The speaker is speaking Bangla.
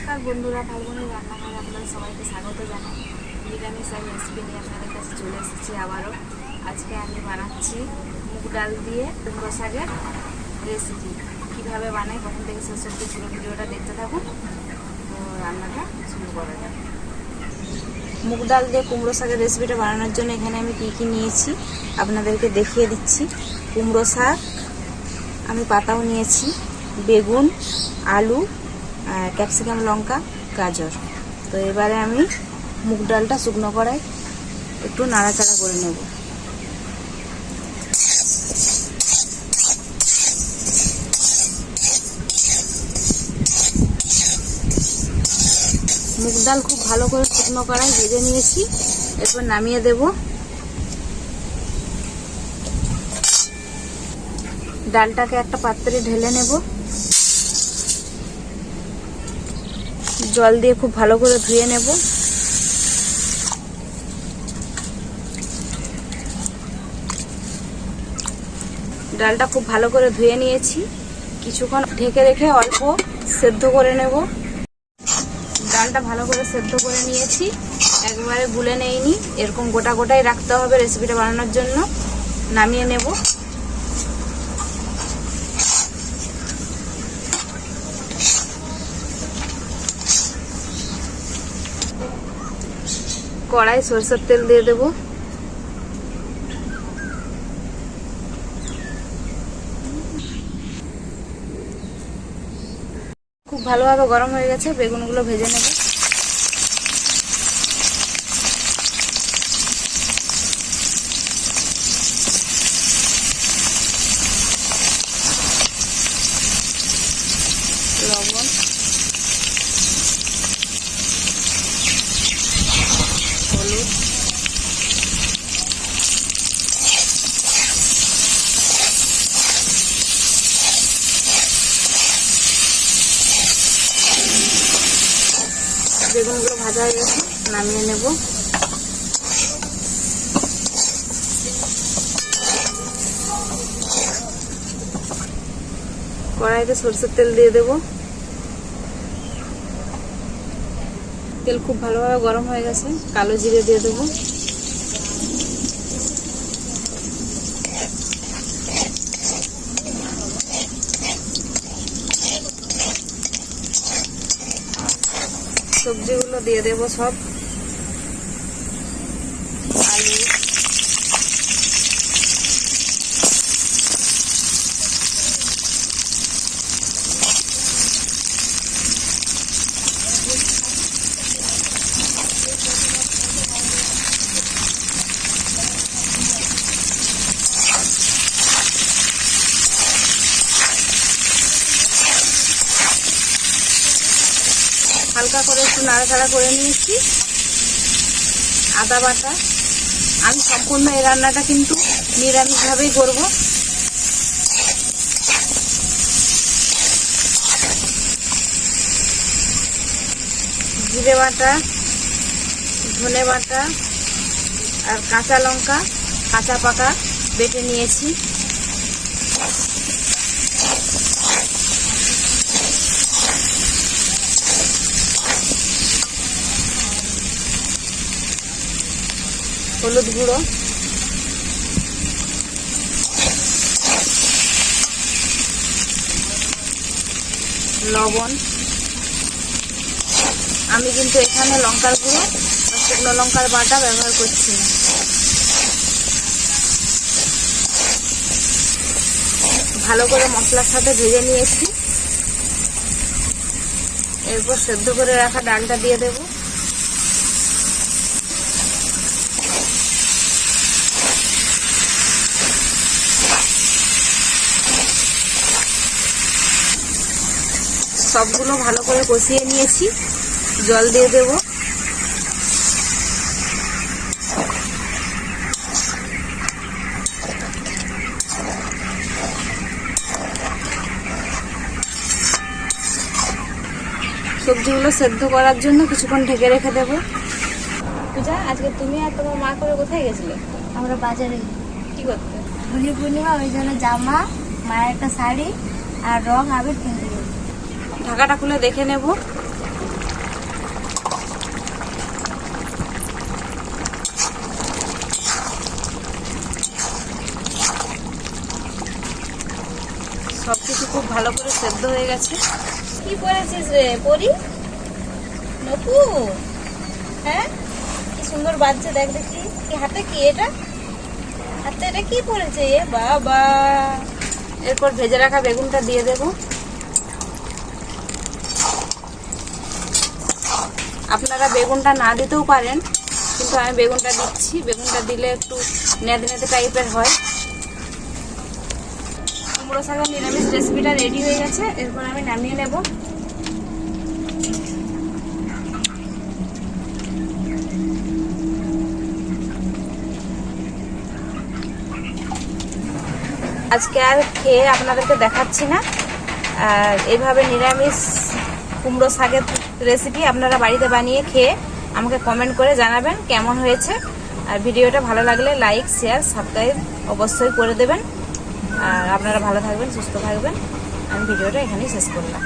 নমস্কার বন্ধুরা, ফাল্গুনের রান্নাঘরে আপনাদের সবাইকে স্বাগত জানাই। নিরামিষ আর রেসিপি নিয়ে আপনাদের কাছে চলে এসেছি আবারও। আজকে আমি বানাচ্ছি মুগ ডাল দিয়ে কুমড়ো শাকের রেসিপি। কীভাবে বানাই প্রথম থেকে শেষ অবধি পুরো ভিডিওটা দেখতে থাকুন। তো রান্নাটা শুরু করা যাক। মুগ ডাল দিয়ে কুমড়ো শাকের রেসিপিটা বানানোর জন্য এখানে আমি কী কী নিয়েছি আপনাদেরকে দেখিয়ে দিচ্ছি। কুমড়ো শাক, আমি পাতাও নিয়েছি, বেগুন, আলু, ক্যাপসিকাম, লঙ্কা, গাজর। তো এবারে আমি মুগ ডালটা শুকনো কড়াই একটু নাড়াচাড়া করে নেব। মুগ ডাল খুব ভালো করে শুকনো কড়াই ভেজে নিয়েছি, এরপর নামিয়ে দেব। ডালটাকে একটা পাত্রে ঢেলে নেব। জল দিয়ে খুব ভালো করে ধুয়ে নেব। ডালটা খুব ভালো করে ধুয়ে নিয়েছি, কিছুক্ষণ ঢেকে রেখে অল্প সেদ্ধ করে নেব। ডালটা ভালো করে সেদ্ধ করে নিয়েছি, একবারে গুলে নেইনি, এরকম গোটা গোটাই রাখতে হবে রেসিপিটা বানানোর জন্য। নামিয়ে নেব। কড়াই সরষের তেল দিয়ে দেব। খুব ভালোভাবে গরম হয়ে গেছে, বেগুনগুলো ভেজে নেব। লবণ, হলুদ, বেগুনগুলো ভাজা হয়ে গেছে, নামিয়ে নেব। কড়াইতে সরষের তেল দিয়ে দেব। তেল খুব ভালোভাবে গরম হয়ে গেছে, কালো জিরে দিয়ে দেব। সবজিগুলো দিয়ে দেব সব। আলু, হালকা করে একটু নাড়াচাড়া করে নিয়েছি। আদা বাটা, আমি সম্পূর্ণ এই রান্নাটা কিন্তু নিরামিষভাবেই করব। জিরে বাটা, ধনে বাটা আর কাঁচা লঙ্কা কাঁচা পাকা বেটে নিয়েছি। হলুদ গুঁড়ো, লবণ, আমি কিন্তু এখানে লঙ্কার গুঁড়ো বা শুকনো লঙ্কার বাটা ব্যবহার করছি না। ভালো করে মশলার সাথে ভেজে নিয়েছি, এরপর সেদ্ধ করে রাখা ডালটা দিয়ে দেব। সবগুলো ভালো করে কষিয়ে নিয়েছি, জল দিয়ে দেব। সবজিগুলো সেদ্ধ করার জন্য কিছুক্ষণ ঢেকে রেখে দেব। পূজা, আজকে তুমি আর তোমার মা করে কোথায় গেছিলে? আমরা বাজারে কি করতে? হোলি পূর্ণিমা, ওই জন্য জামা, মায়ের একটা শাড়ি আর রং আবির কিনতে গেছি। ঢাকাটা খুলে দেখে নেব। ভালো করে সেদ্ধ হয়ে গেছে। কি পরেছিস রে পরি? নকু, হ্যাঁ কি সুন্দর বাজছে, দেখ দেখি। কি হাতে কি এটা? হাতে এটা কি পড়েছে? এ বাবা। এরপর ভেজে রাখা বেগুনটা দিয়ে দেবো। আপনারা বেগুনটা না দিতেও পারেন, কিন্তু আমি বেগুনটা দিচ্ছি। বেগুনটা দিলে একটু নেদে নেদে টাইপের হয়। কুমড়ো শাকের নিরামিষ রেসিপিটা রেডি হয়ে গেছে। এরপর আমি নামিয়ে নেব। আজকে আর খেয়ে আপনাদেরকে দেখাচ্ছি না। আর এইভাবে নিরামিষ কুমড়ো শাকের রেসিপি আপনারা বাড়িতে বানিয়ে খেয়ে আমাকে কমেন্ট করে জানাবেন কেমন হয়েছে। আর ভিডিওটা ভালো লাগলে লাইক, শেয়ার, সাবস্ক্রাইব অবশ্যই করে দেবেন। আর আপনারা ভালো থাকবেন, সুস্থ থাকবেন। আমি ভিডিওটা এখানেই শেষ করলাম।